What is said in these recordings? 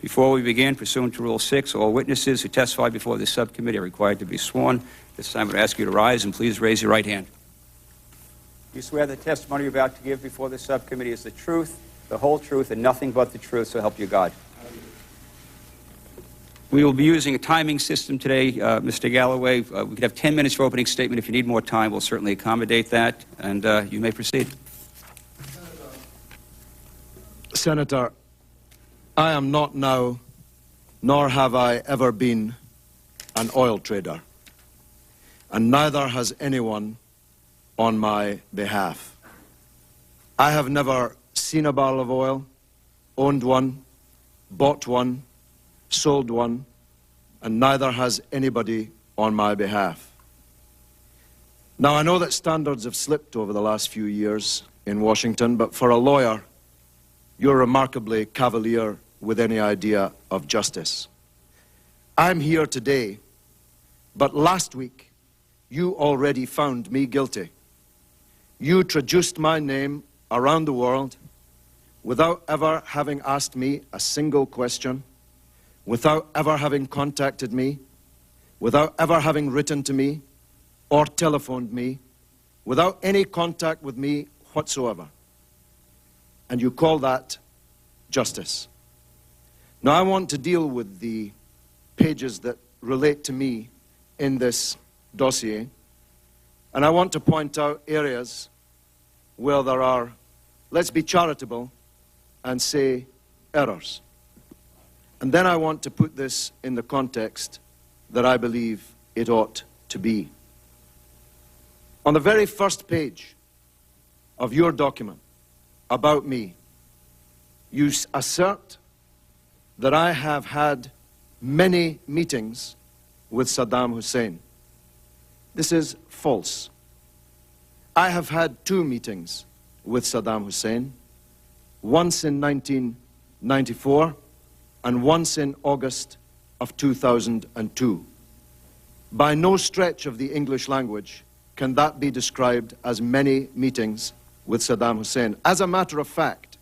Before we begin, pursuant to Rule 6, all witnesses who testify before this subcommittee are required to be sworn. This time I would ask you to rise and please raise your right hand. You swear the testimony you're about to give before this subcommittee is the truth, the whole truth, and nothing but the truth, so help you God. We will be using a timing system today, Mr. Galloway. We could have 10 minutes for opening statement. If you need more time, we'll certainly accommodate that, and you may proceed. Senator, I am not now, nor have I ever been, an oil trader, and neither has anyone on my behalf. I have never seen a barrel of oil, owned one, bought one, sold one, and neither has anybody on my behalf. Now, I know that standards have slipped over the last few years in Washington, but for a lawyer, you're remarkably cavalier with any idea of justice. I'm here today, but last week, you already found me guilty. You traduced my name around the world without ever having asked me a single question, without ever having contacted me, without ever having written to me or telephoned me, without any contact with me whatsoever. And you call that justice. Now, I want to deal with the pages that relate to me in this dossier, and I want to point out areas where there are, let's be charitable and say, errors. And then I want to put this in the context that I believe it ought to be. On the very first page of your document about me, you assert that I have had many meetings with Saddam Hussein. This is false. I have had 2 meetings with Saddam Hussein, once in 1994 and once in August of 2002. By no stretch of the English language can that be described as many meetings with Saddam Hussein. As a matter of fact,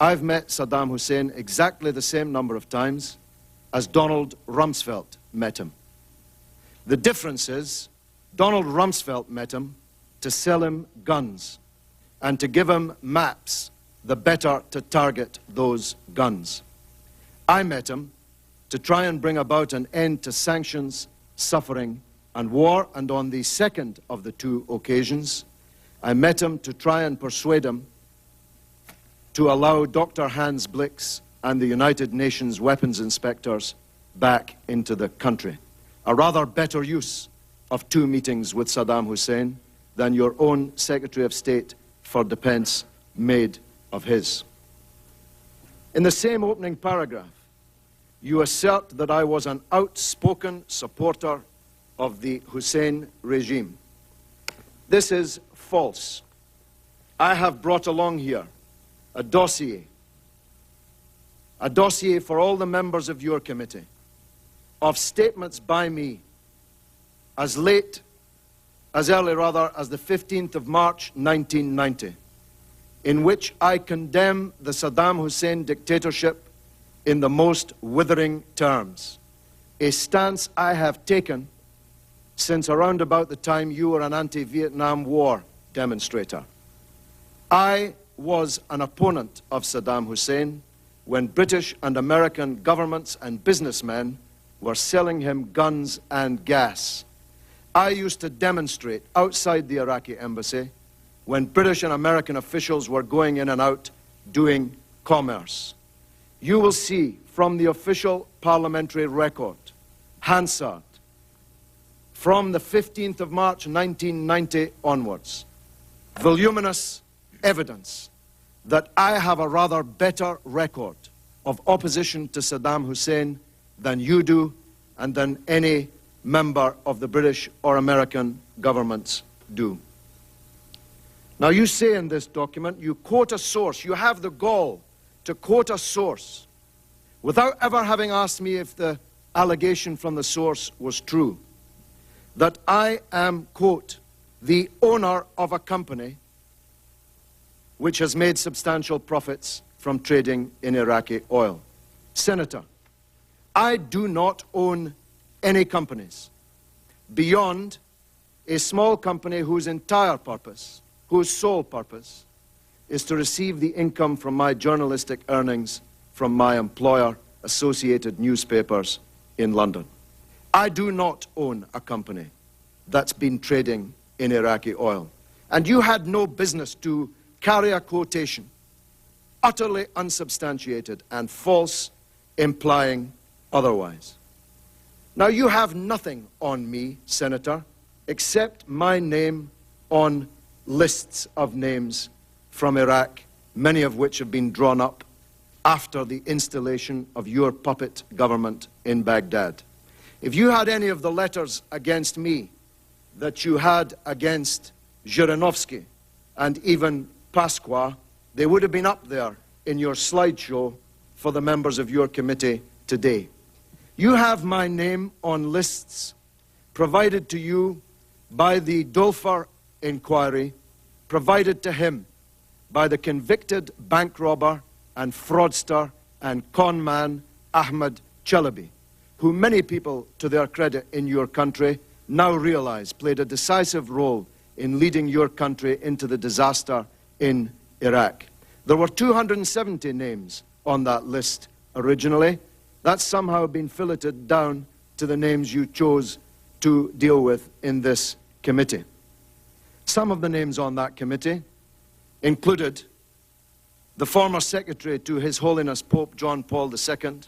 I've met Saddam Hussein exactly the same number of times as Donald Rumsfeld met him. The difference is Donald Rumsfeld met him to sell him guns and to give him maps, the better to target those guns. I met him to try and bring about an end to sanctions, suffering, and war, and on the second of the 2 occasions, I met him to try and persuade him to allow Dr. Hans Blix and the United Nations weapons inspectors back into the country. A rather better use of 2 meetings with Saddam Hussein than your own Secretary of State for Defense made of his. In the same opening paragraph, you assert that I was an outspoken supporter of the Hussein regime. This is false. I have brought along here a dossier for all the members of your committee of statements by me as early as the 15th of March 1990, in which I condemn the Saddam Hussein dictatorship in the most withering terms, a stance I have taken since around about the time you were an anti-Vietnam War demonstrator. I was an opponent of Saddam Hussein when British and American governments and businessmen were selling him guns and gas. I used to demonstrate outside the Iraqi embassy when British and American officials were going in and out doing commerce. You will see from the official parliamentary record, Hansard, from the 15th of March 1990 onwards, voluminous evidence that I have a rather better record of opposition to Saddam Hussein than you do and than any member of the British or American governments do. Now, you say in this document, you quote a source, you have the gall to quote a source without ever having asked me if the allegation from the source was true, that I am, quote, the owner of a company which has made substantial profits from trading in Iraqi oil. Senator, I do not own any companies beyond a small company whose entire purpose, whose sole purpose, is to receive the income from my journalistic earnings from my employer, Associated Newspapers in London. I do not own a company that's been trading in Iraqi oil. And you had no business to carry a quotation, utterly unsubstantiated and false, implying otherwise. Now, you have nothing on me, Senator, except my name on lists of names from Iraq, many of which have been drawn up after the installation of your puppet government in Baghdad. If you had any of the letters against me that you had against Zhirinovsky and even Pasqua, they would have been up there in your slideshow for the members of your committee today. You have my name on lists provided to you by the Dulfer inquiry, provided to him by the convicted bank robber and fraudster and conman Ahmed Chalabi, who many people, to their credit in your country, now realize played a decisive role in leading your country into the disaster in Iraq. There were 270 names on that list originally. That's somehow been filleted down to the names you chose to deal with in this committee. Some of the names on that committee included the former secretary to His Holiness Pope John Paul II,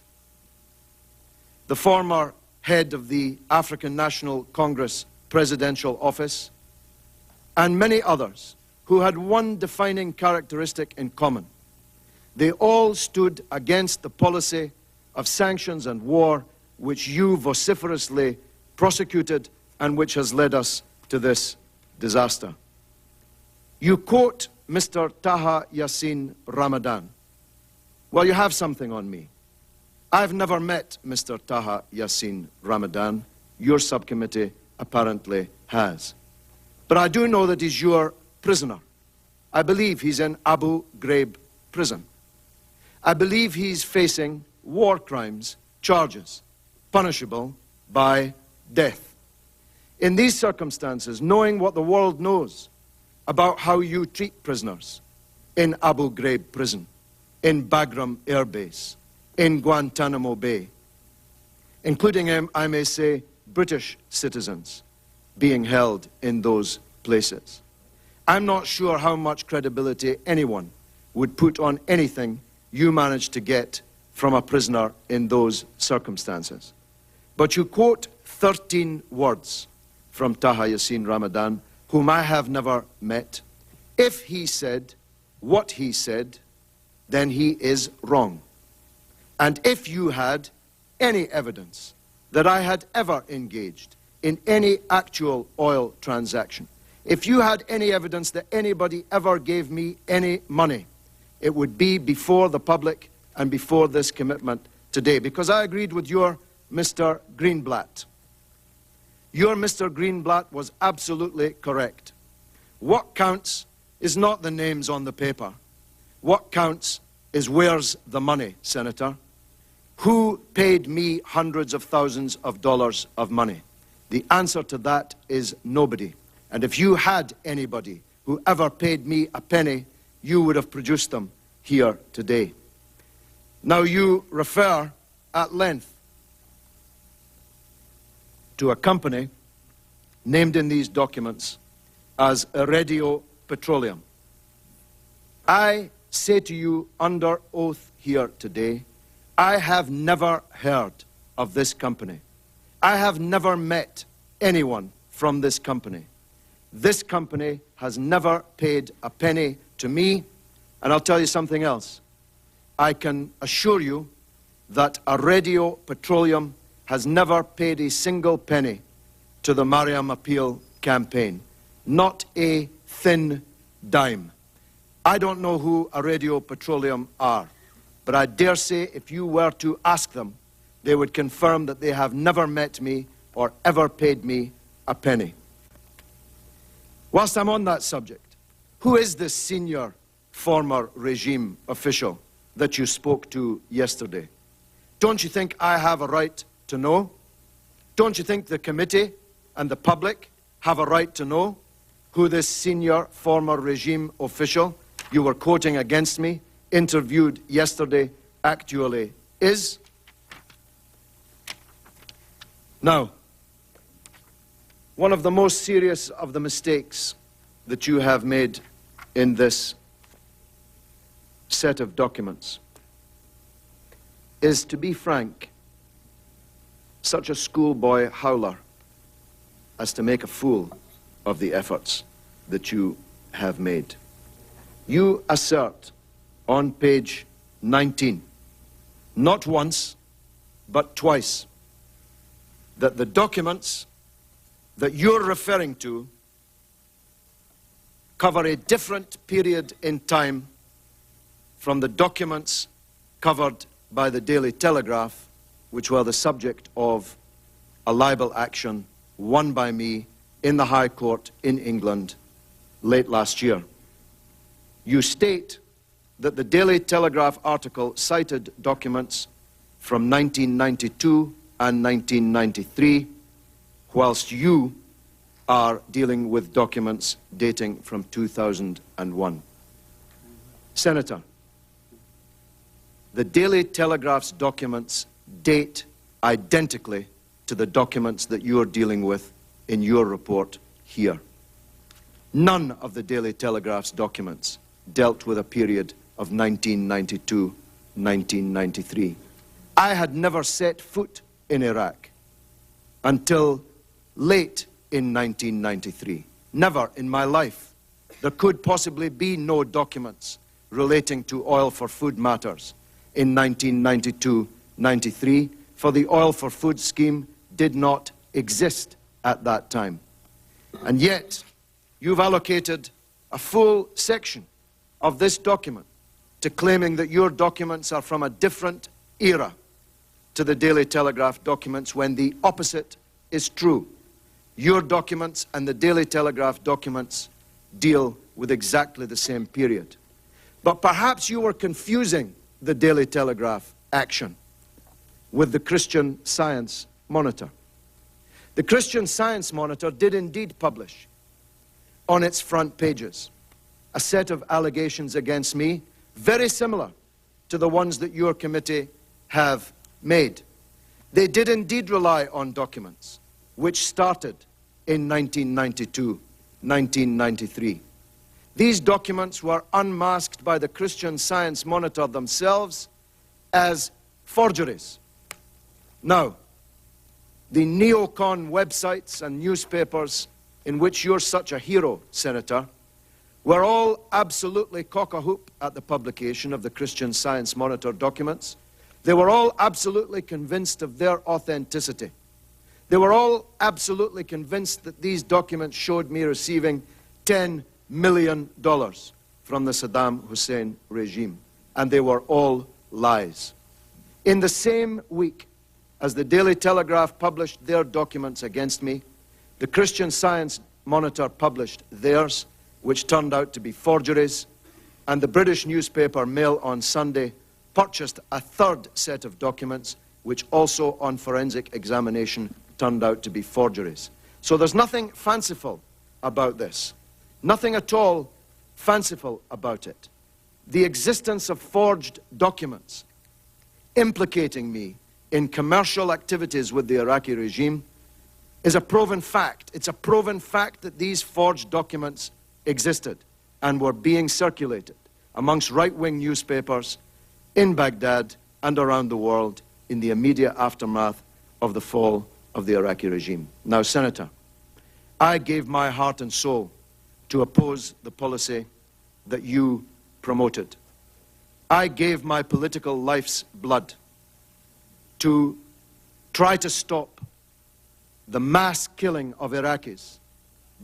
the former head of the African National Congress presidential office, and many others who had one defining characteristic in common. They all stood against the policy of sanctions and war which you vociferously prosecuted and which has led us to this disaster. You quote Mr. Taha Yassin Ramadan. Well, you have something on me. I've never met Mr. Taha Yassin Ramadan. Your subcommittee apparently has. But I do know that he's your prisoner. I believe he's in Abu Ghraib prison. I believe he's facing war crimes charges, punishable by death. In these circumstances, knowing what the world knows about how you treat prisoners in Abu Ghraib prison, in Bagram Air Base, in Guantanamo Bay, including, I may say, British citizens being held in those places. I'm not sure how much credibility anyone would put on anything you managed to get from a prisoner in those circumstances. But you quote 13 words from Taha Yassin Ramadan, whom I have never met. If he said what he said, then he is wrong. And if you had any evidence that I had ever engaged in any actual oil transaction, if you had any evidence that anybody ever gave me any money, it would be before the public and before this commitment today. Because I agreed with your Mr. Greenblatt. Your Mr. Greenblatt was absolutely correct. What counts is not the names on the paper. What counts is where's the money, Senator? Who paid me hundreds of thousands of dollars of money? The answer to that is nobody. And if you had anybody who ever paid me a penny, you would have produced them here today. Now you refer at length to a company named in these documents as Iridio Petroleum. I say to you under oath here today, I have never heard of this company. I have never met anyone from this company. This company has never paid a penny to me, and I'll tell you something else. I can assure you that Iridio Petroleum has never paid a single penny to the Mariam Appeal campaign. Not a thin dime. I don't know who Iridio Petroleum are, but I dare say if you were to ask them, they would confirm that they have never met me or ever paid me a penny. Whilst I'm on that subject, who is this senior former regime official that you spoke to yesterday? Don't you think I have a right to know? Don't you think the committee and the public have a right to know who this senior former regime official you were quoting against me, interviewed yesterday, actually is? Now, one of the most serious of the mistakes that you have made in this set of documents is, to be frank, such a schoolboy howler as to make a fool of the efforts that you have made. You assert on page 19, not once, but twice, that the documents that you're referring to cover a different period in time from the documents covered by the Daily Telegraph, which were the subject of a libel action won by me in the High Court in England late last year. You state that the Daily Telegraph article cited documents from 1992 and 1993, whilst you are dealing with documents dating from 2001. Senator, the Daily Telegraph's documents date identically to the documents that you are dealing with in your report here. None of the Daily Telegraph's documents dealt with a period of 1992-1993. I had never set foot in Iraq until late in 1993. Never in my life. There could possibly be no documents relating to oil for food matters in 1992-93, for the oil for food scheme did not exist at that time. And yet, you've allocated a full section of this document to claiming that your documents are from a different era to the Daily Telegraph documents, when the opposite is true. Your documents and the Daily Telegraph documents deal with exactly the same period. But perhaps you were confusing the Daily Telegraph action with the Christian Science Monitor. The Christian Science Monitor did indeed publish on its front pages a set of allegations against me, very similar to the ones that your committee have made. They did indeed rely on documents which started in 1992-1993. These documents were unmasked by the Christian Science Monitor themselves as forgeries. Now, the neocon websites and newspapers in which you're such a hero, Senator, were all absolutely cock-a-hoop at the publication of the Christian Science Monitor documents. They were all absolutely convinced of their authenticity. They were all absolutely convinced that these documents showed me receiving $10 million from the Saddam Hussein regime. And they were all lies. In the same week as the Daily Telegraph published their documents against me, the Christian Science Monitor published theirs, which turned out to be forgeries, and the British newspaper Mail on Sunday purchased a third set of documents, which also on forensic examination turned out to be forgeries. So there's nothing fanciful about this. Nothing at all fanciful about it. The existence of forged documents implicating me in commercial activities with the Iraqi regime is a proven fact. It's a proven fact that these forged documents existed and were being circulated amongst right-wing newspapers in Baghdad and around the world in the immediate aftermath of the fall of the Iraqi regime. Now, Senator, I gave my heart and soul to oppose the policy that you promoted. I gave my political life's blood to try to stop the mass killing of Iraqis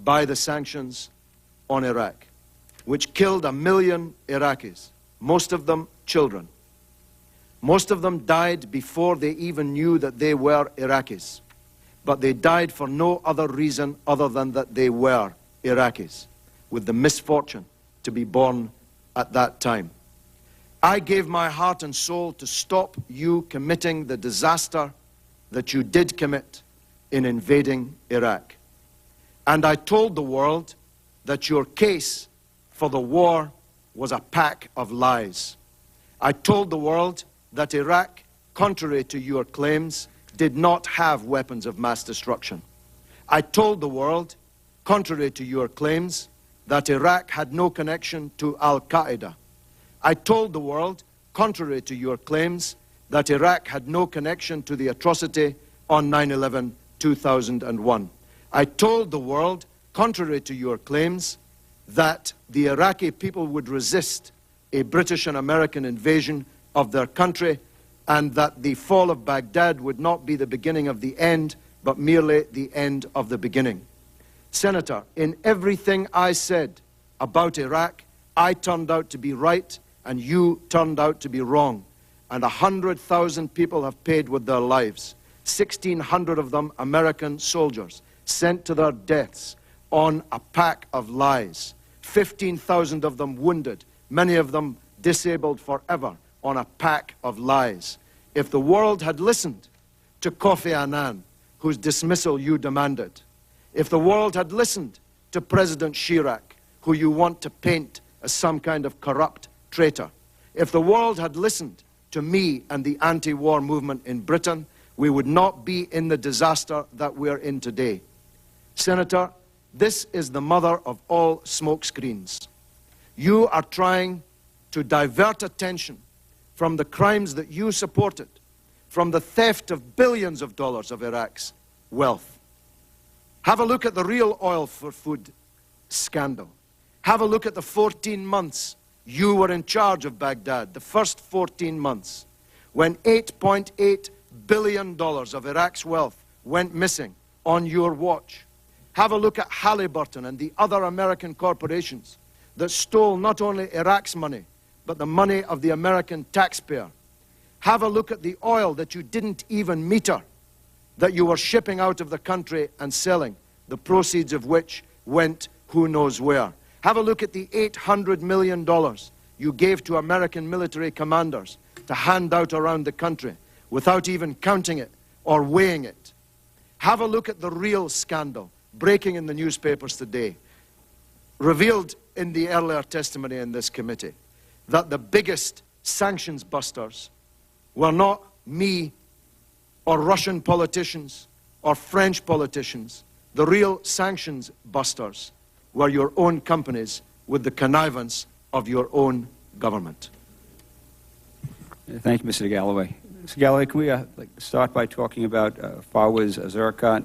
by the sanctions on Iraq, which killed 1 million Iraqis, most of them children. Most of them died before they even knew that they were Iraqis, but they died for no other reason other than that they were Iraqis, with the misfortune to be born at that time. I gave my heart and soul to stop you committing the disaster that you did commit in invading Iraq. And I told the world that your case for the war was a pack of lies. I told the world that Iraq, contrary to your claims, did not have weapons of mass destruction. I told the world, contrary to your claims, that Iraq had no connection to Al-Qaeda. I told the world, contrary to your claims, that Iraq had no connection to the atrocity on 9/11/2001. I told the world, contrary to your claims, that the Iraqi people would resist a British and American invasion of their country, and that the fall of Baghdad would not be the beginning of the end, but merely the end of the beginning. Senator, in everything I said about Iraq, I turned out to be right, and you turned out to be wrong. And 100,000 people have paid with their lives. 1,600 of them American soldiers sent to their deaths on a pack of lies. 15,000 of them wounded, many of them disabled forever on a pack of lies. If the world had listened to Kofi Annan, whose dismissal you demanded, if the world had listened to President Chirac, who you want to paint as some kind of corrupt traitor, if the world had listened to me and the anti-war movement in Britain, we would not be in the disaster that we're in today. Senator, this is the mother of all smokescreens. You are trying to divert attention from the crimes that you supported, from the theft of billions of dollars of Iraq's wealth. Have a look at the real oil for food scandal. Have a look at the 14 months you were in charge of Baghdad, the first 14 months, when $8.8 billion of Iraq's wealth went missing on your watch. Have a look at Halliburton and the other American corporations that stole not only Iraq's money, but the money of the American taxpayer. Have a look at the oil that you didn't even meter, that you were shipping out of the country and selling, the proceeds of which went who knows where. Have a look at the $800 million you gave to American military commanders to hand out around the country without even counting it or weighing it. Have a look at the real scandal breaking in the newspapers today, revealed in the earlier testimony in this committee, that the biggest sanctions busters were not me or Russian politicians or French politicians. The real sanctions busters were your own companies with the connivance of your own government. Thank you, Mr. Galloway. Mr. Galloway, can we start by talking about Fawaz Zerkat?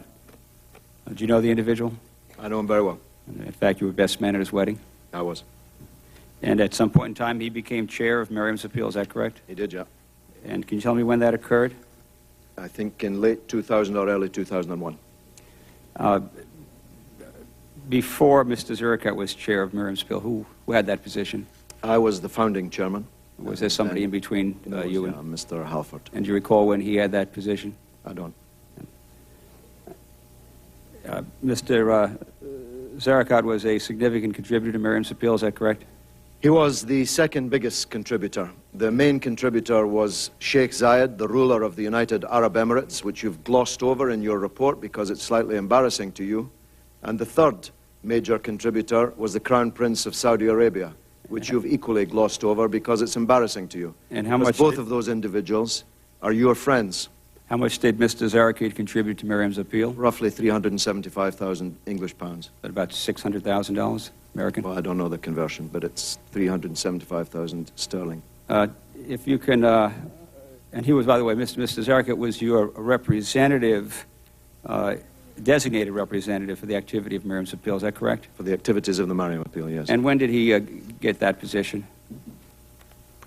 Do you know the individual? I know him very well. In fact, you were best man at his wedding? I was. And at some point in time, he became chair of Miriam's Appeal, is that correct? He did, yeah. And can you tell me when that occurred? I think in late 2000 or early 2001. Before Mr. Zerkat was chair of Miriam's Appeal, who had that position? I was the founding chairman. Was there somebody in between you and Mr. Halford? And do you recall when he had that position? I don't. Mr. Zerkat was a significant contributor to Miriam's Appeal, is that correct? He was the second biggest contributor. The main contributor was Sheikh Zayed, the ruler of the United Arab Emirates, which you've glossed over in your report because it's slightly embarrassing to you. And the third major contributor was the Crown Prince of Saudi Arabia, which you've equally glossed over because it's embarrassing to you. And how much both of those individuals are your friends. How much did Mr. Zerkat contribute to Miriam's Appeal? Roughly 375,000 English pounds. About $600,000 American? Well, I don't know the conversion, but it's 375,000 sterling. If you can, and he was, by the way, Mr. Zerkat was your representative, designated representative for the activity of Miriam's Appeal, is that correct? For the activities of the Miriam Appeal, yes. And when did he get that position?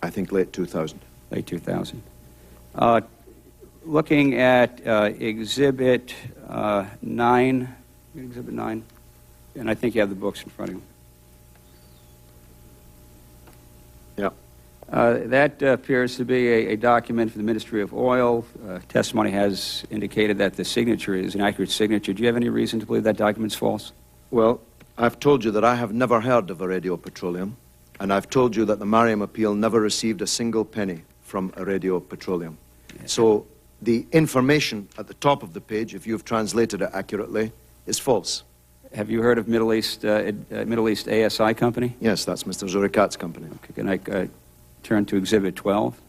I think late 2000. Late 2000. Looking at Exhibit 9, and I think you have the books in front of you. Yeah. That appears to be a document for the Ministry of Oil. Testimony has indicated that the signature is an accurate signature. Do you have any reason to believe that document's false? Well, I've told you that I have never heard of Iridio Petroleum. And I've told you that the Mariam appeal never received a single penny from Iridio Petroleum. So the information at the top of the page, if you've translated it accurately, is false. Have you heard of Middle East ASI Company? Yes, that's Mr. Zurikat's company. Okay, can I turn to Exhibit 12?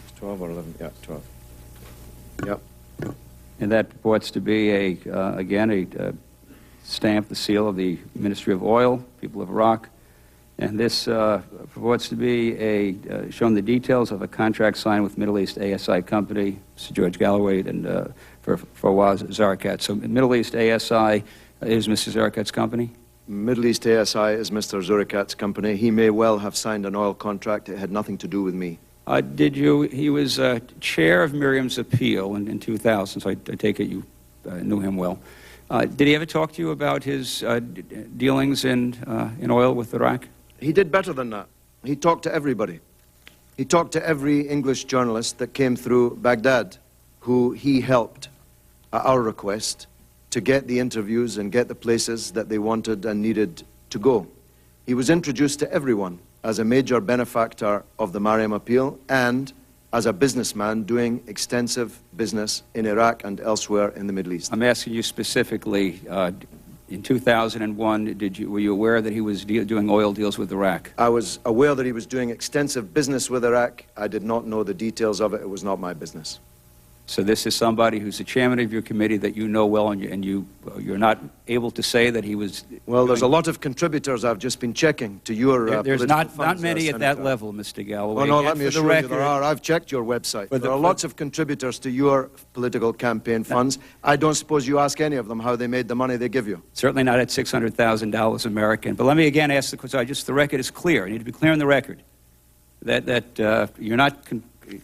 It's 12 or 11? Yeah, 12. Yep. And that purports to be, again, a stamp, the seal of the Ministry of Oil, people of Iraq. And this purports to be showing the details of a contract signed with Middle East ASI Company, Mr. George Galloway, and for Fawaz Zarakat. So Middle East ASI is Mr. Zarakat's company? Middle East ASI is Mr. Zurikat's company. He may well have signed an oil contract. It had nothing to do with me. He was chair of Miriam's appeal in 2000, so I take it you knew him well. Did he ever talk to you about his dealings in oil with Iraq? He did better than that. He talked to everybody. He talked to every English journalist that came through Baghdad, who he helped, at our request, to get the interviews and get the places that they wanted and needed to go. He was introduced to everyone as a major benefactor of the Mariam appeal and as a businessman doing extensive business in Iraq and elsewhere in the Middle East. I'm asking you specifically, in 2001, were you aware that he was doing oil deals with Iraq? I was aware that he was doing extensive business with Iraq. I did not know the details of it. It was not my business. So this is somebody who's the chairman of your committee that you know well, and you're not able to say that he was... Well, there's a lot of contributors I've just been checking to your There's not many at that level, Mr. Galloway. Oh, no, let me assure you there are. I've checked your website. There are lots of contributors to your political campaign funds. I don't suppose you ask any of them how they made the money they give you. Certainly not at $600,000 American. But let me again ask the question, just the record is clear. I need to be clear on the record that you're not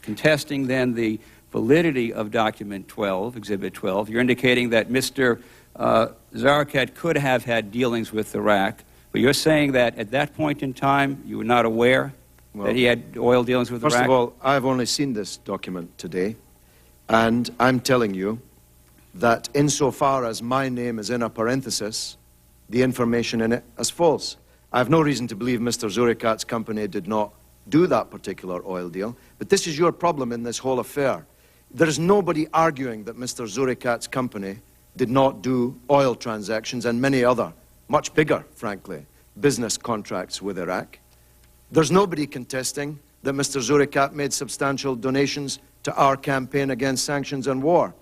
contesting then the validity of document 12, exhibit 12. You're indicating that Mr. Zarakat could have had dealings with Iraq, but you're saying that at that point in time you were not aware that he had oil dealings with Iraq? First of all, I've only seen this document today, and I'm telling you that insofar as my name is in a parenthesis, the information in it is false. I have no reason to believe Mr. Zurikat's company did not do that particular oil deal, but this is your problem in this whole affair. There is nobody arguing that Mr. Zurikat's company did not do oil transactions and many other, much bigger, frankly, business contracts with Iraq. There's nobody contesting that Mr. Zurikat made substantial donations to our campaign against sanctions and war.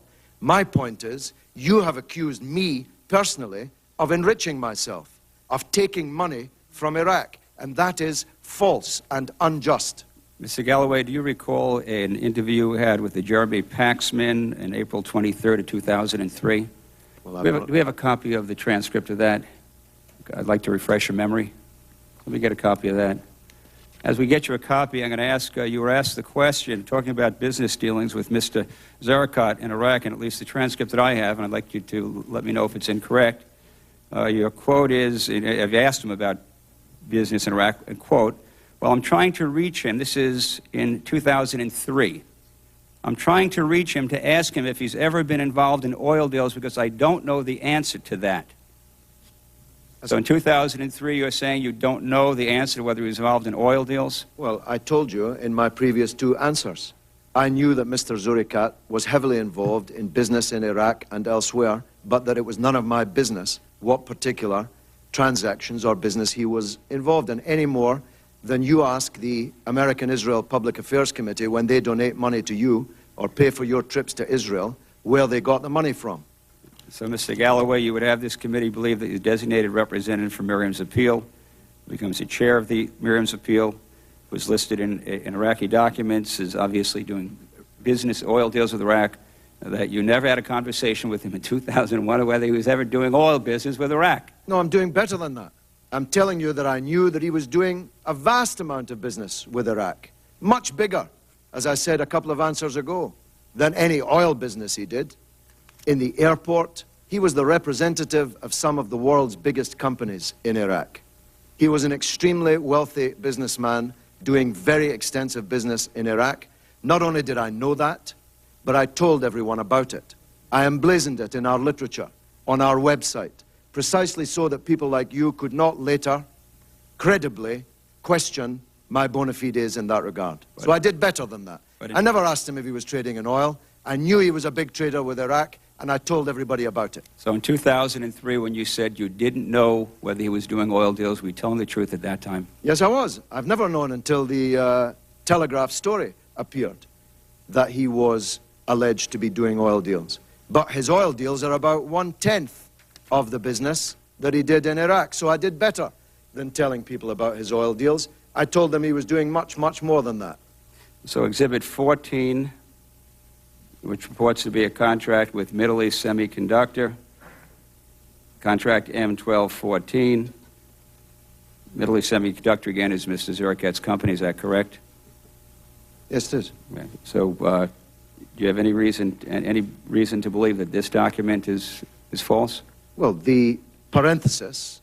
My point is, you have accused me personally of enriching myself, of taking money from Iraq, and that is false and unjust. Mr. Galloway, do you recall an interview you had with the Jeremy Paxman in April 23rd of 2003? Well, do we have a copy of the transcript of that? I'd like to refresh your memory. Let me get a copy of that. As we get you a copy, I'm going to ask, you were asked the question, talking about business dealings with Mr. Zarakat in Iraq, and at least the transcript that I have, and I'd like you to let me know if it's incorrect. Your quote is, I've asked him about business in Iraq, and quote, "Well, I'm trying to reach him," this is in 2003, "I'm trying to reach him to ask him if he's ever been involved in oil deals because I don't know the answer to that." So in 2003, you're saying you don't know the answer to whether he was involved in oil deals? Well, I told you in my previous two answers. I knew that Mr. Zurikat was heavily involved in business in Iraq and elsewhere, but that it was none of my business what particular transactions or business he was involved in, any more than you ask the American Israel Public Affairs Committee when they donate money to you or pay for your trips to Israel, where they got the money from. So, Mr. Galloway, you would have this committee believe that the designated representative for Miriam's appeal becomes the chair of the Miriam's appeal, was listed in Iraqi documents, is obviously doing business, oil deals with Iraq, that you never had a conversation with him in 2001 or whether he was ever doing oil business with Iraq. No, I'm doing better than that. I'm telling you that I knew that he was doing a vast amount of business with Iraq, much bigger, as I said a couple of answers ago, than any oil business he did. In the airport, he was the representative of some of the world's biggest companies in Iraq. He was an extremely wealthy businessman doing very extensive business in Iraq. Not only did I know that, but I told everyone about it. I emblazoned it in our literature. on our website, precisely so that people like you could not later credibly question my bona fides in that regard. So I did better than that. I never asked him if he was trading in oil. I knew he was a big trader with Iraq, and I told everybody about it. So in 2003, when you said you didn't know whether he was doing oil deals, were you telling the truth at that time? Yes, I was. I've never known until the Telegraph story appeared that he was alleged to be doing oil deals. But his oil deals are about 1/10 of the business that he did in Iraq. So I did better than telling people about his oil deals. I told them he was doing much, much more than that. So Exhibit 14, which purports to be a contract with Middle East Semiconductor, contract M1214. Middle East Semiconductor, again, is Mr. Zurikat's company. Is that correct? Yes, it is. Okay. So do you have any reason to believe that this document is false? Well, the parenthesis,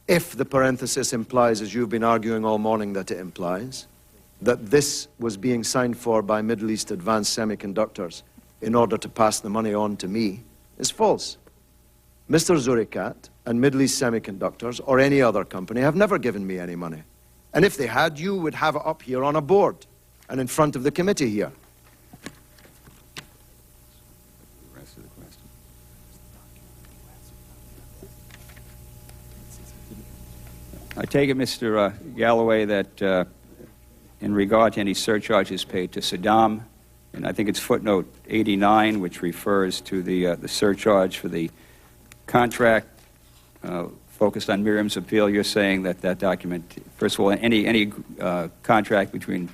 if the parenthesis implies, as you've been arguing all morning that it implies, that this was being signed for by Middle East Advanced Semiconductors in order to pass the money on to me, is false. Mr. Zurikat and Middle East Semiconductors, or any other company, have never given me any money. And if they had, you would have it up here on a board and in front of the committee here. I take it, Mr. Galloway, that in regard to any surcharges paid to Saddam, and I think it's footnote 89, which refers to the surcharge for the contract focused on Miriam's appeal, you're saying that that document, first of all, any contract between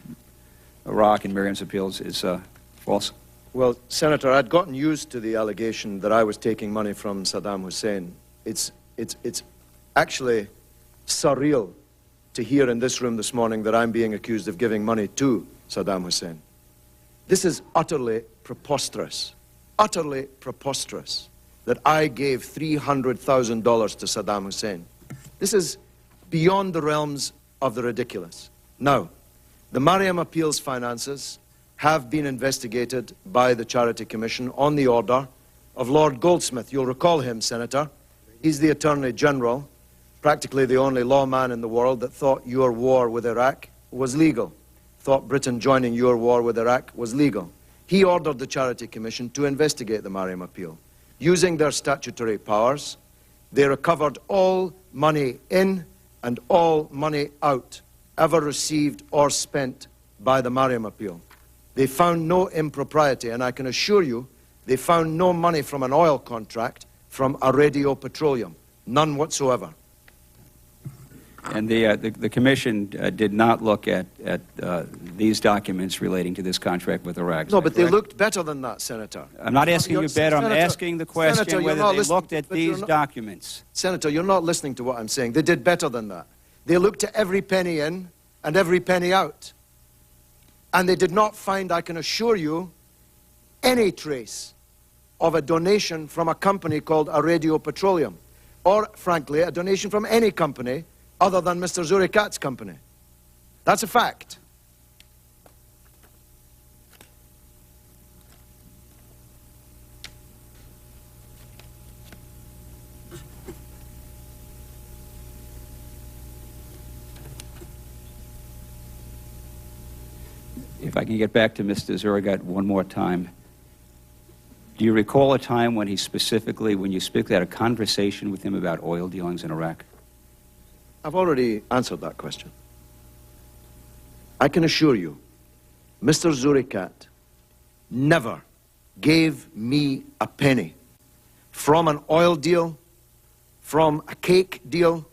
Iraq and Miriam's appeals is false? Well, Senator, I'd gotten used to the allegation that I was taking money from Saddam Hussein. It's actually surreal to hear in this room this morning that I'm being accused of giving money to Saddam Hussein. This is utterly preposterous that I gave $300,000 to Saddam Hussein. This is beyond the realms of the ridiculous. Now, the Mariam Appeals finances have been investigated by the Charity Commission on the order of Lord Goldsmith. You'll recall him, Senator. He's the Attorney General, practically the only lawman in the world that thought your war with Iraq was legal, thought Britain joining your war with Iraq was legal. He ordered the Charity Commission to investigate the Mariam Appeal. Using their statutory powers, they recovered all money in and all money out ever received or spent by the Mariam Appeal. They found no impropriety, and I can assure you, they found no money from an oil contract from Aradio Petroleum, none whatsoever. And the Commission did not look at these documents relating to this contract with Iraq. No, but they looked better than that, Senator. I'm not asking you better. I'm asking the question Senator, whether they looked at these documents. Senator, you're not listening to what I'm saying. They did better than that. They looked at every penny in and every penny out. And they did not find, I can assure you, any trace of a donation from a company called Aradio Petroleum, or, frankly, a donation from any company other than Mr. Zurikat's company. That's a fact. If I can get back to Mr. Zurikat one more time. Do you recall a time when he specifically, when you had a conversation with him about oil dealings in Iraq? I've already answered that question. I can assure you, Mr. Zurikat never gave me a penny from an oil deal, from a cake deal,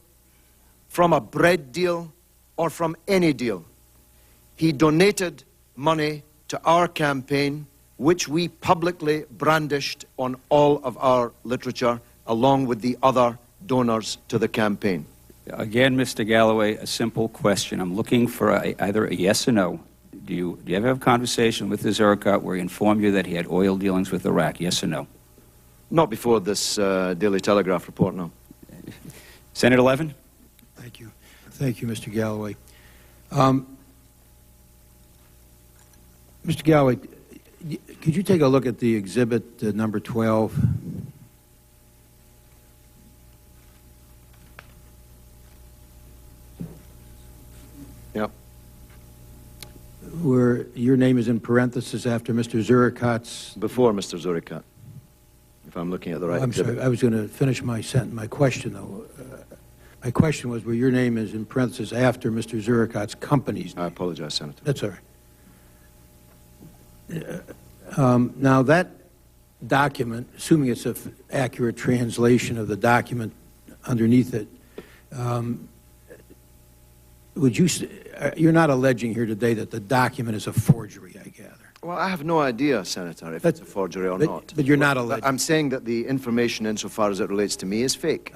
from a bread deal, or from any deal. He donated money to our campaign, which we publicly brandished on all of our literature, along with the other donors to the campaign. Again, Mr. Galloway, a simple question. I'm looking for either a yes or no. Do you ever have a conversation with the Zurikat where he informed you that he had oil dealings with Iraq, yes or no? Not before this Daily Telegraph report, no. Senate 11? Thank you. Thank you, Mr. Galloway. Mr. Galloway, could you take a look at the exhibit number 12? where your name is in parentheses after Mr. Zurikat's... Before Mr. Zurikat, if I'm looking at the right I'm exhibit. sorry, I was going to finish my sentence, my question, though. My question was where your name is in parentheses after Mr. Zurikat's company's name. I apologize, Senator. That's all right. Now, that document, assuming it's an accurate translation of the document underneath it, you're not alleging here today that the document is a forgery, I gather. Well, I have no idea, Senator, if it's a forgery or not. But you're not alleging. I'm saying that the information, insofar as it relates to me, is fake.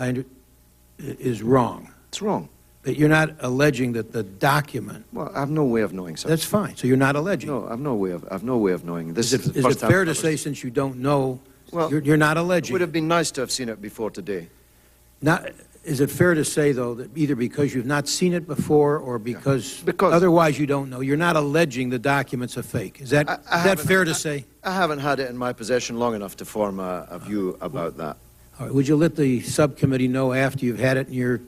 Is wrong. It's wrong. But you're not alleging that the document... Well, I have no way of knowing, sir. That's fine. So you're not alleging. No, I have no way of knowing. This Is it fair to say, since you don't know, well, you're not it alleging? would have been nice to have seen it before today. Is it fair to say, though, that either because you've not seen it before or because otherwise you don't know, you're not alleging the document's a fake? Is that fair to say? I haven't had it in my possession long enough to form a view about that. All right. Would you let the subcommittee know after you've had it in your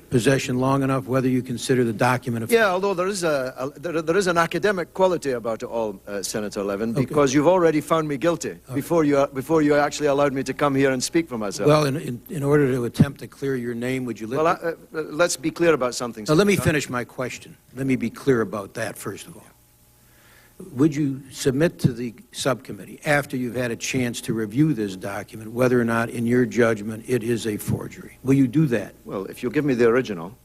possession long enough whether you consider the document a fake? Yeah, although there is an academic quality about it all, Senator Levin, because you've already found me guilty before you actually allowed me to come here and speak for myself. Well, in order to attempt to clear your name, would you let... Well, let's be clear about something. Now, let me finish my question. Let me be clear about that, first of all. Would you submit to the subcommittee, after you've had a chance to review this document, whether or not, in your judgment, it is a forgery? Will you do that? Well, if you'll give me the original.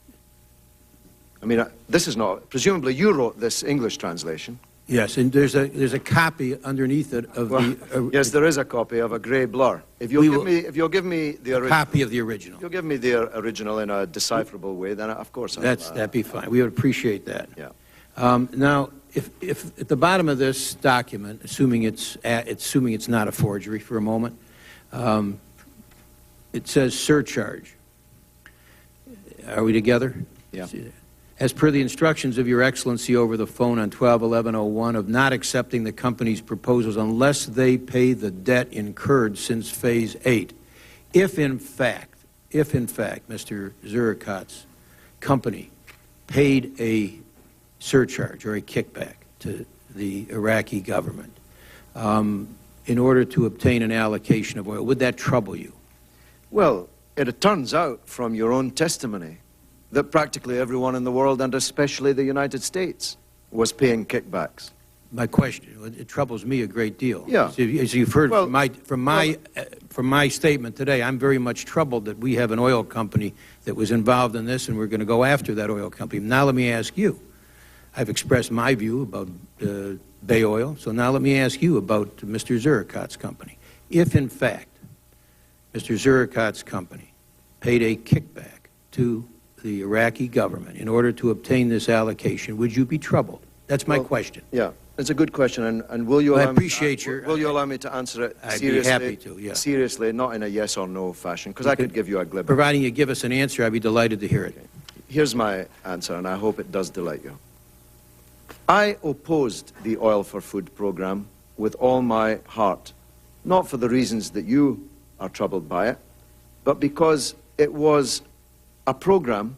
I mean, this is not... Presumably you wrote this English translation. Yes, and there's a copy underneath it of the... yes, there is a copy of a grey blur. If you'll give me the original... copy of the original. If you'll give me the original in a decipherable way, then of course that'd be fine. We would appreciate that. Yeah. Now, if at the bottom of this document, assuming it's not a forgery for a moment, it says surcharge. Are we together? Yeah. As per the instructions of Your Excellency over the phone on 12/11/01 of not accepting the company's proposals unless they pay the debt incurred since Phase 8. If in fact, Mr. Zurikat's company paid a surcharge or a kickback to the Iraqi government in order to obtain an allocation of oil, would that trouble you? Well, it turns out from your own testimony that practically everyone in the world, and especially the United States, was paying kickbacks. My question, it troubles me a great deal. Yeah. As you've heard from my statement today, I'm very much troubled that we have an oil company that was involved in this, and we're going to go after that oil company. Now let me ask you. I've expressed my view about Bay Oil, so now let me ask you about Mr. Zurikat's company. If, in fact, Mr. Zurikat's company paid a kickback to the Iraqi government in order to obtain this allocation, would you be troubled? That's my question. Yeah, it's a good question, and will you allow will you allow me to answer it seriously? I'd be happy to, yeah. Seriously, not in a yes or no fashion, because I could give you a glib. Providing you give us an answer, I'd be delighted to hear it. Here's my answer, and I hope it does delight you. I opposed the Oil for Food program with all my heart, not for the reasons that you are troubled by it, but because it was a program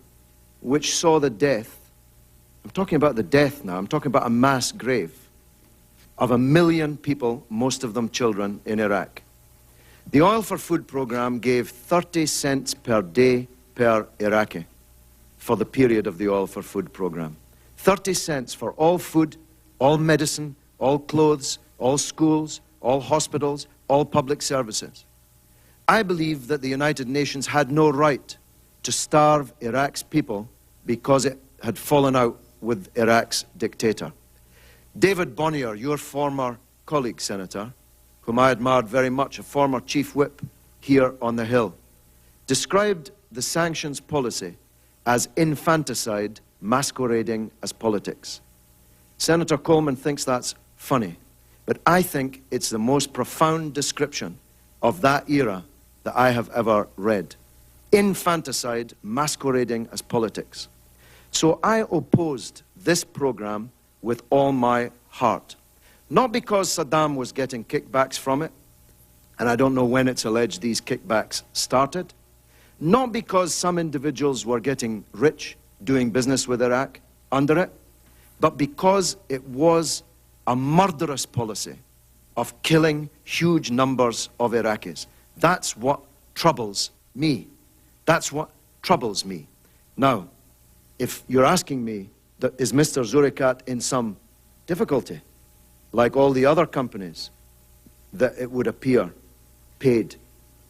which saw the death, I'm talking about the death now, I'm talking about a mass grave, of 1 million people, most of them children, in Iraq. The Oil for Food program gave 30 cents per day per Iraqi for the period of the Oil for Food program. 30 cents for all food, all medicine, all clothes, all schools, all hospitals, all public services. I believe that the United Nations had no right to starve Iraq's people because it had fallen out with Iraq's dictator. David Bonnier, your former colleague, Senator, whom I admired very much, a former chief whip here on the Hill, described the sanctions policy as infanticide masquerading as politics. Senator Coleman thinks that's funny, but I think it's the most profound description of that era that I have ever read. Infanticide masquerading as politics. So I opposed this program with all my heart. Not because Saddam was getting kickbacks from it, and I don't know when it's alleged these kickbacks started. Not because some individuals were getting rich doing business with Iraq under it, but because it was a murderous policy of killing huge numbers of Iraqis. That's what troubles me. That's what troubles me. Now, if you're asking me, is Mr. Zurikat in some difficulty, like all the other companies that it would appear paid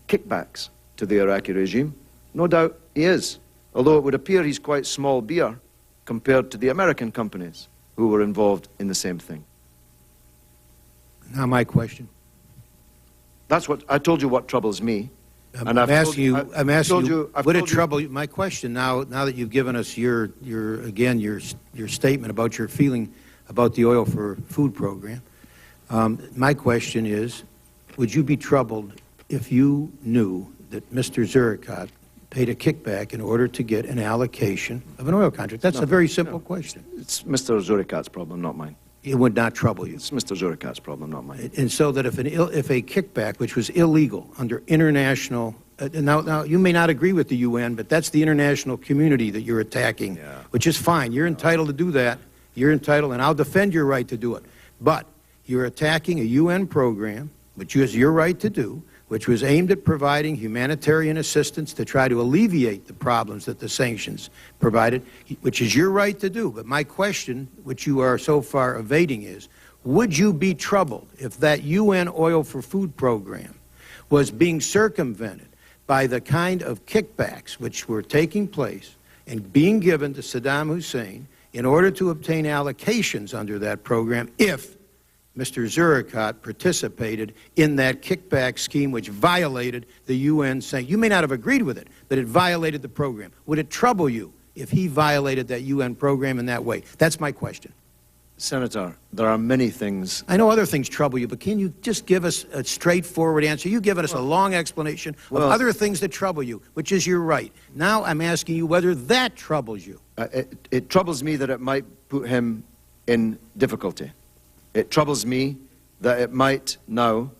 kickbacks to the Iraqi regime? No doubt he is, although it would appear he's quite small beer compared to the American companies who were involved in the same thing. Now my question. That's what I told you. What troubles me, I'm asking you. Would it trouble you? My question now that you've given us your statement about your feeling about the oil for food program, my question is, would you be troubled if you knew that Mr. Zurikat paid a kickback in order to get an allocation of an oil contract? That's a very simple question. It's Mr. Zurikat's problem, not mine. It would not trouble you. It's Mr. Zurikat's problem, not mine. And so that if a kickback, which was illegal under international, now you may not agree with the UN, but that's the international community that you're attacking, which is fine. You're entitled to do that. You're entitled, and I'll defend your right to do it. But you're attacking a UN program, which is your right to do, which was aimed at providing humanitarian assistance to try to alleviate the problems that the sanctions provided, which is your right to do. But my question, which you are so far evading, is, would you be troubled if that UN oil for food program was being circumvented by the kind of kickbacks which were taking place and being given to Saddam Hussein in order to obtain allocations under that program if Mr. Zurikat participated in that kickback scheme which violated the UN sanctions? You may not have agreed with it, but it violated the program. Would it trouble you if he violated that UN program in that way? That's my question. Senator, there are many things. I know other things trouble you, but can you just give us a straightforward answer? You've given us a long explanation of other things that trouble you, which is your right. Now I'm asking you whether that troubles you. It troubles me that it might put him in difficulty. It troubles me that it might now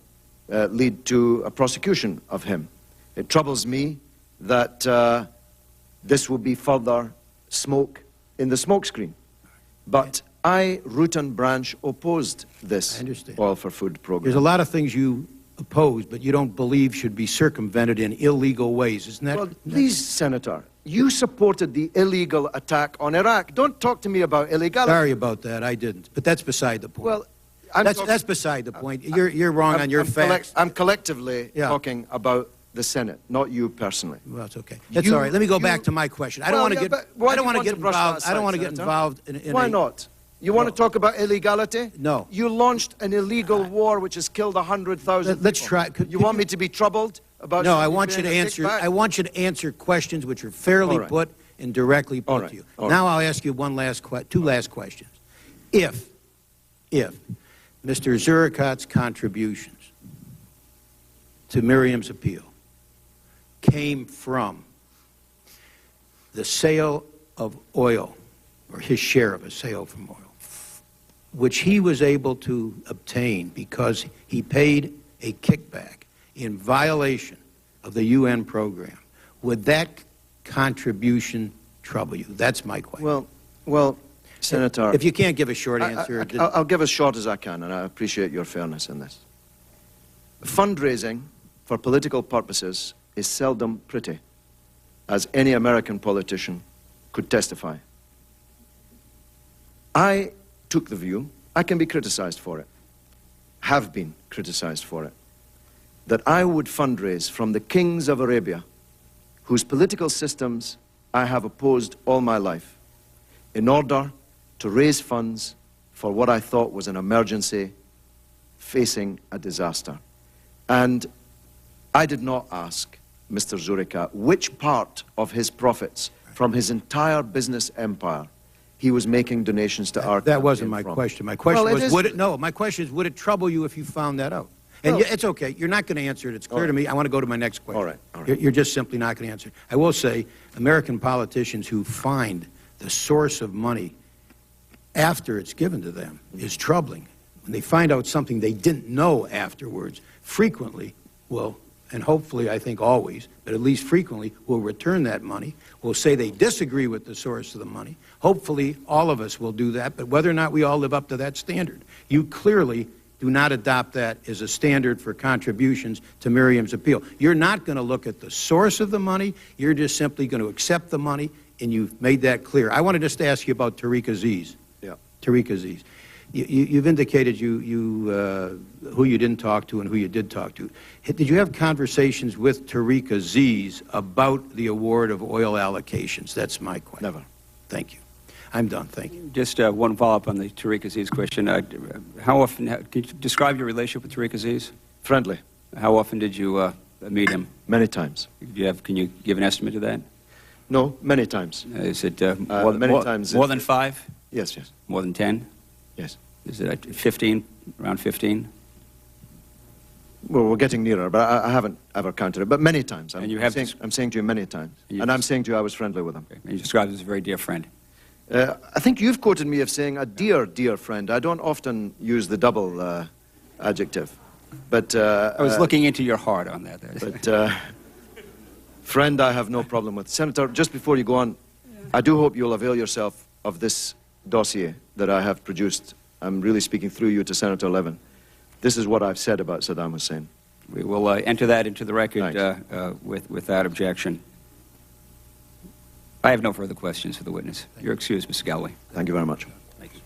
lead to a prosecution of him. It troubles me that this will be further smoke in the smokescreen. But I, root and branch, opposed this oil for food program. There's a lot of things you oppose, but you don't believe should be circumvented in illegal ways. Isn't that? Well, please, Senator, you supported the illegal attack on Iraq. Don't talk to me about illegality. Sorry about that. I didn't. But that's beside the point. Well, that's beside the point. You're wrong on your facts. I'm collectively talking about the Senate, not you personally. Well, it's okay. That's all right. Let me go back to my question. I don't want to get. I don't want to get involved. I don't want to get involved in. Why not? You want to talk about illegality? No. You launched an illegal war which has killed 100,000 people. Let's try. You want me to be troubled about? No, I want you to answer. I want you to answer questions which are fairly put and directly put to you. Now I'll ask you two last questions. If Mr. Zurikat's contributions to Miriam's appeal came from the sale of oil, or his share of a sale from oil, which he was able to obtain because he paid a kickback in violation of the UN program, would that contribution trouble you? That's my question. Well, Senator, if you can't give a short answer. I'll give as short as I can, and I appreciate your fairness in this. Fundraising for political purposes is seldom pretty, as any American politician could testify. I took the view, I can be criticized for it, have been criticized for it, that I would fundraise from the kings of Arabia, whose political systems I have opposed all my life, in order to raise funds for what I thought was an emergency facing a disaster. And I did not ask Mr. Zurikat which part of his profits from his entire business empire he was making donations to our. That wasn't my question. My question was, my question is, would it trouble you if you found that out? And it's okay. You're not going to answer it. It's clear to me. I want to go to my next question. All right. You're just simply not going to answer it. I will say, American politicians who find the source of money after it's given to them is troubling. When they find out something they didn't know afterwards, frequently will and hopefully, I think always, but at least frequently, will return that money, will say they disagree with the source of the money. Hopefully, all of us will do that, but whether or not we all live up to that standard, you clearly do not adopt that as a standard for contributions to Miriam's appeal. You're not going to look at the source of the money. You're just simply going to accept the money, and you've made that clear. I want to just ask you about Tariq Aziz. Yeah. Tariq Aziz. You've indicated who you didn't talk to and who you did talk to. Did you have conversations with Tariq Aziz about the award of oil allocations? That's my question. Never. Thank you. I'm done. Thank you. Just one follow-up on the Tariq Aziz question. How often, can you describe your relationship with Tariq Aziz? Friendly. How often did you meet him? Many times. Can you give an estimate of that? No, many times. Is it many times more than 5? Yes, yes. More than 10? Yes. Is it 15, around 15? Well, we're getting nearer, but I haven't ever counted it. But many times. And you have I'm saying to you many times. And I'm saying to you I was friendly with him. Okay. And you described him as a very dear friend. I think you've quoted me of saying a dear, dear friend. I don't often use the double adjective. But I was looking into your heart on that. But friend, I have no problem with. Senator, just before you go on, I do hope you'll avail yourself of this dossier that I have produced. I'm really speaking through you to Senator Levin. This is what I've said about Saddam Hussein. We will enter that into the record without objection. I have no further questions for the witness. You're excused, Mr. Galloway. Thank you very much. Thank you.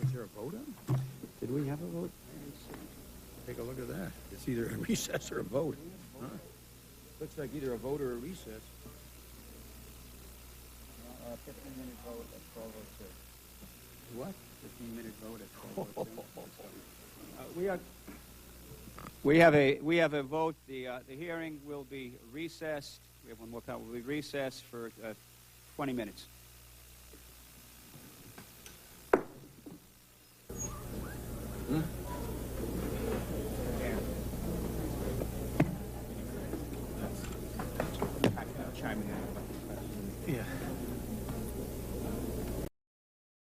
Was there a vote on? Did we have a vote? Take a look at that. It's either a recess or a vote. Huh? Looks like either a vote or a recess. 15-minute vote at 12:06. What? 15-minute vote at 12:06. We have a vote. The hearing will be recessed. We have one more time. We'll be recessed for 20 minutes. Yeah.